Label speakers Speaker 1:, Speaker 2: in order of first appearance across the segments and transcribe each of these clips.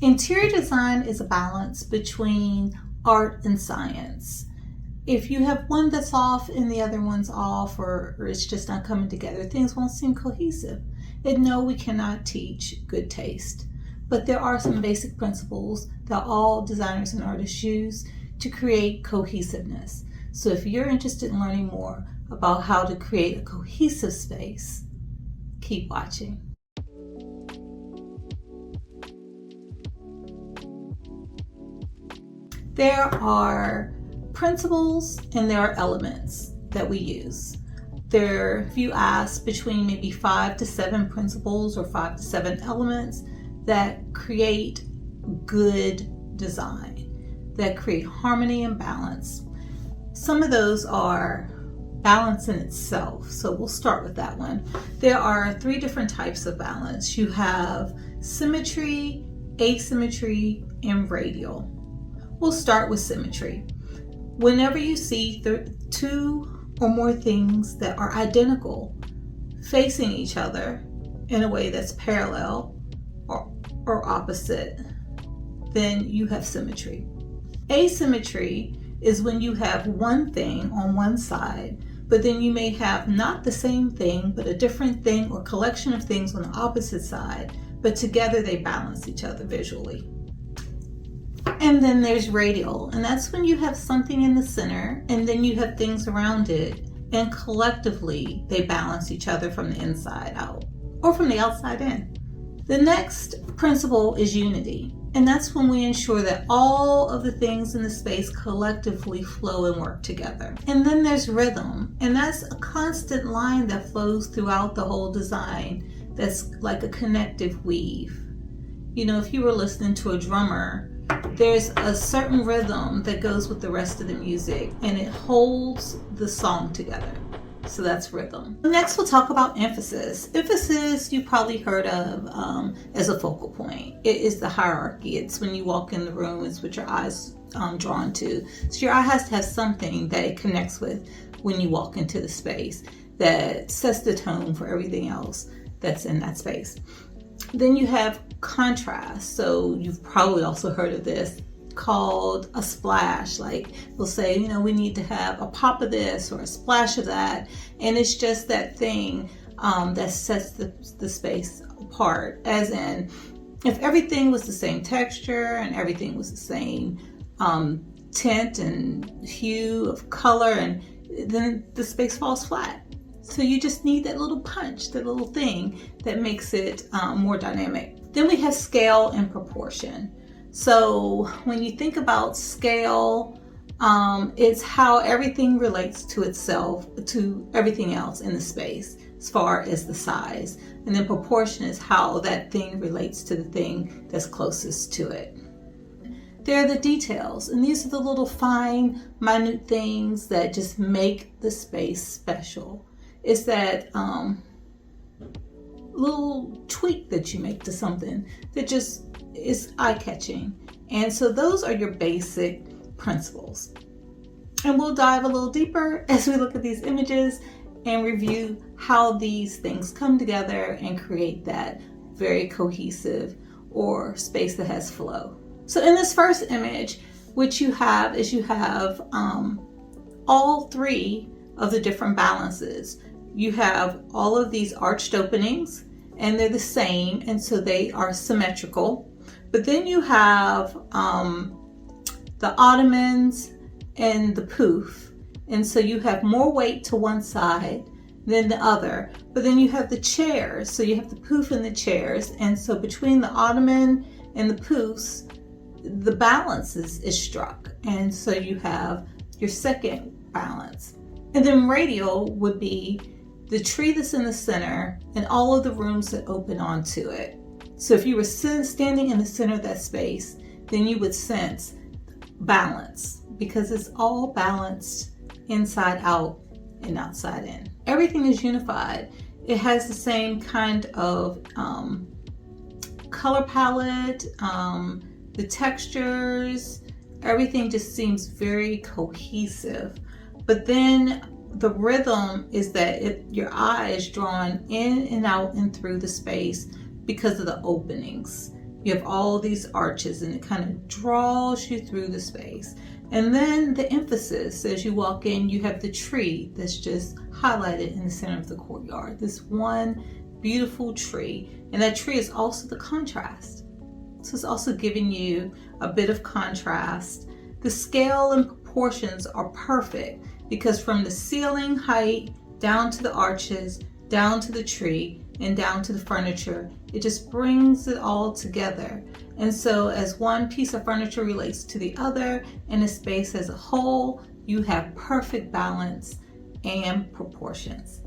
Speaker 1: Interior design is a balance between art and science. If you have one that's off and the other one's off, or it's just not coming together, things won't seem cohesive. And no, we cannot teach good taste. But there are some basic principles that all designers and artists use to create cohesiveness. So if you're interested in learning more about how to create a cohesive space, keep watching. There are principles and there are elements that we use. There, if you ask, between maybe 5 to 7 principles or 5 to 7 elements that create good design, that create harmony and balance. Some of those are balance in itself, so we'll start with that one. There are 3 different types of balance. You have symmetry, asymmetry, and radial. We'll start with symmetry. Whenever you see 2 or more things that are identical facing each other in a way that's parallel or opposite, then you have symmetry. Asymmetry is when you have one thing on one side, but then you may have not the same thing, but a different thing or collection of things on the opposite side, but together they balance each other visually. And then there's radial, and that's when you have something in the center and then you have things around it, and collectively they balance each other from the inside out or from the outside in. The next principle is unity, and that's when we ensure that all of the things in the space collectively flow and work together. And then there's rhythm, and that's a constant line that flows throughout the whole design that's like a connective weave. You know, if you were listening to a drummer, there's a certain rhythm that goes with the rest of the music and it holds the song together. So that's rhythm. Next, we'll talk about emphasis. Emphasis you probably heard of as a focal point. It is the hierarchy. It's when you walk in the room, it's what your eyes drawn to. So your eye has to have something that it connects with when you walk into the space that sets the tone for everything else that's in that space. Then you have contrast. So you've probably also heard of this called a splash. Like we'll say, you know, we need to have a pop of this or a splash of that. And it's just that thing that sets the space apart. As in, if everything was the same texture and everything was the same tint and hue of color, and then the space falls flat. So you just need that little punch, that little thing that makes it more dynamic. Then we have scale and proportion. So when you think about scale, it's how everything relates to itself, to everything else in the space, as far as the size. And then proportion is how that thing relates to the thing that's closest to it. There are the details, and these are the little fine, minute things that just make the space special. It's that little tweak that you make to something that just is eye-catching. And so those are your basic principles. And we'll dive a little deeper as we look at these images and review how these things come together and create that very cohesive or space that has flow. So in this first image, what you have is you have all 3 of the different balances. You have all of these arched openings, and they're the same, and so they are symmetrical. But then you have the ottomans and the poof, and so you have more weight to one side than the other. But then you have the chairs, so you have the poof and the chairs, and so between the ottoman and the poofs, the balance is struck, and so you have your second balance. And then radial would be the tree that's in the center and all of the rooms that open onto it. So if you were standing in the center of that space, then you would sense balance, because it's all balanced inside out and outside in. Everything is unified. It has the same kind of color palette, the textures, everything just seems very cohesive. But then the rhythm is that your eye is drawn in and out and through the space because of the openings, You have all these arches, and it kind of draws you through the space. And then the emphasis, as you walk in, you have the tree that's just highlighted in the center of the courtyard. This one beautiful tree, and that tree is also the contrast. So it's also giving you a bit of contrast. The scale and proportions are perfect because from the ceiling height down to the arches, down to the tree, and down to the furniture, it just brings it all together. And so as one piece of furniture relates to the other and the space as a whole, you have perfect balance and proportions.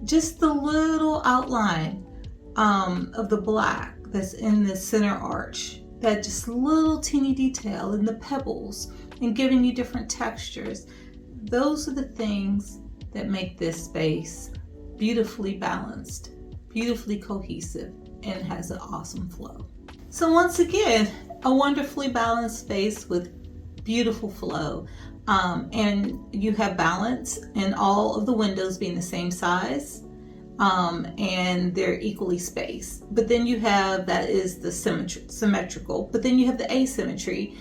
Speaker 1: Just the little outline of the black that's in the center arch, that just little teeny detail in the pebbles and giving you different textures, those are the things that make this space beautifully balanced, beautifully cohesive, and has an awesome flow. So once again, a wonderfully balanced space with beautiful flow. And you have balance in all of the windows being the same size, and they're equally spaced. But then you have, that is the symmetrical, but then you have the asymmetry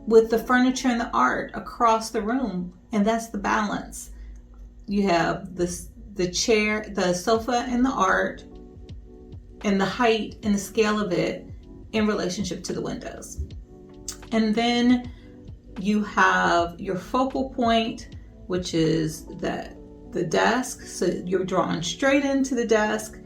Speaker 1: with the furniture and the art across the room, and that's the balance. You have the chair, the sofa, and the art, and the height and the scale of it in relationship to the windows. And then you have your focal point, which is the desk. So you're drawn straight into the desk,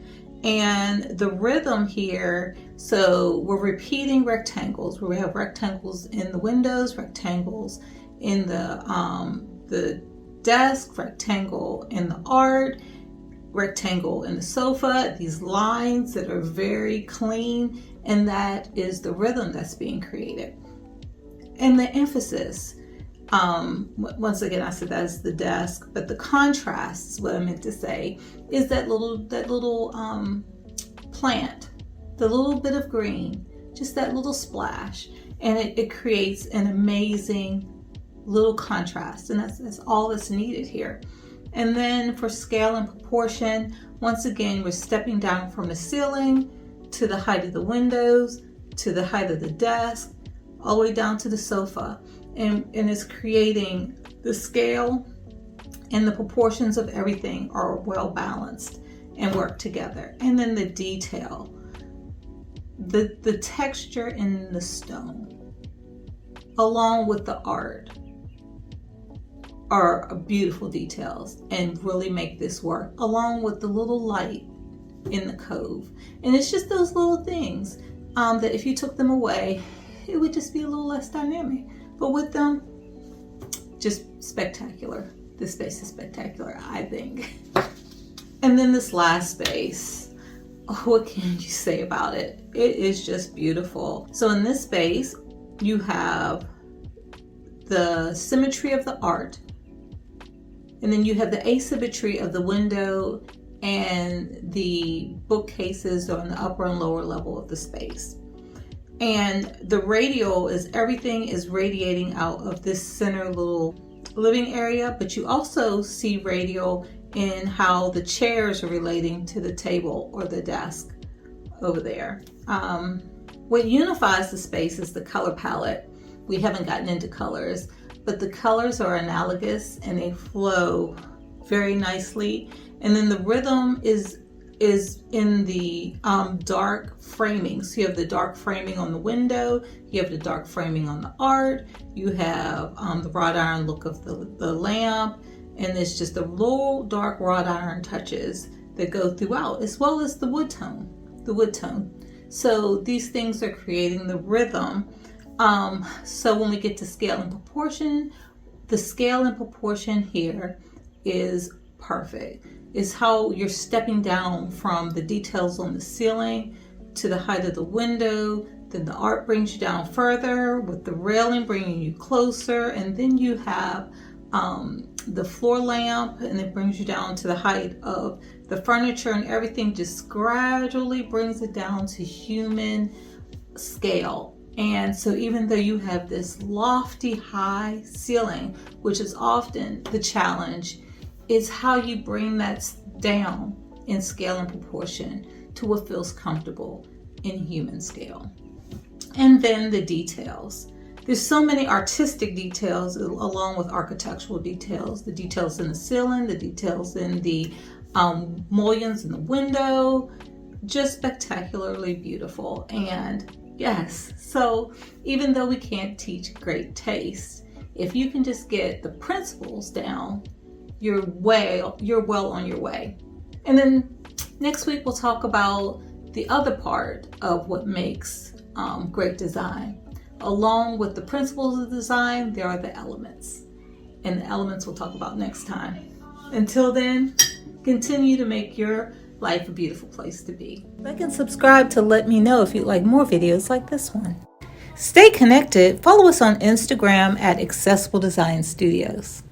Speaker 1: and the rhythm here. So we're repeating rectangles where we have rectangles in the windows, rectangles in the desk, rectangle in the art, rectangle in the sofa, these lines that are very clean, and that is the rhythm that's being created. And the emphasis, once again, I said that's the desk, but the contrast is what I meant to say, is that little plant, the little bit of green, just that little splash, and it creates an amazing little contrast, and that's all that's needed here. And then for scale and proportion, once again, we're stepping down from the ceiling to the height of the windows, to the height of the desk, all the way down to the sofa. And it's creating the scale, and the proportions of everything are well balanced and work together. And then the detail, the texture in the stone, along with the art, are beautiful details and really make this work, along with the little light in the cove. And it's just those little things that if you took them away, it would just be a little less dynamic. But with them, just spectacular. This space is spectacular, I think. And then this last space, what can you say about it? It is just beautiful. So in this space, you have the symmetry of the art, and then you have the asymmetry of the window and the bookcases on the upper and lower level of the space. And the radial is, everything is radiating out of this center little living area, but you also see radial in how the chairs are relating to the table or the desk over there. What unifies the space is the color palette. We haven't gotten into colors, but the colors are analogous and they flow very nicely. And then the rhythm is in the dark framing. So you have the dark framing on the window, you have the dark framing on the art, you have the wrought iron look of the lamp, and there's just the little dark wrought iron touches that go throughout, as well as the wood tone. So these things are creating the rhythm. So when we get to scale and proportion, the scale and proportion here is perfect. Is how you're stepping down from the details on the ceiling to the height of the window. Then the art brings you down further with the railing bringing you closer, and then you have the floor lamp, and it brings you down to the height of the furniture, and everything just gradually brings it down to human scale. And so even though you have this lofty high ceiling, which is often the challenge, is how you bring that down in scale and proportion to what feels comfortable in human scale. and then the details. There's so many artistic details along with architectural details. The details in the ceiling, the details in the mullions in the window, just spectacularly beautiful. And yes, so even though we can't teach great taste, if you can just get the principles down, you're well on your way. And then next week we'll talk about the other part of what makes great design. Along with the principles of design, there are the elements. And the elements we'll talk about next time. Until then, continue to make your life a beautiful place to be. Like and subscribe to let me know if you'd like more videos like this one. Stay connected. Follow us on Instagram at Accessible Design Studios.